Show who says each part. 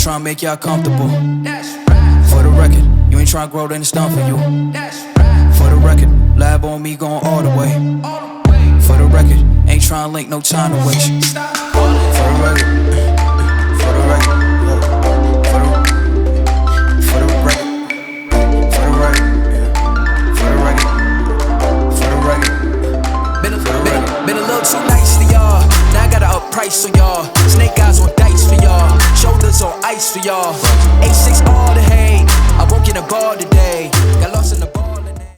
Speaker 1: tryna make y'all comfortable. For the record, you ain't tryna grow, then it's done for you. For the record, lab on me going all the way. For the record, ain't tryna link, no time to waste. For the record, for the record, for the record, for the record, for the record. Been a little too nice to y'all. Now I gotta up price on y'all.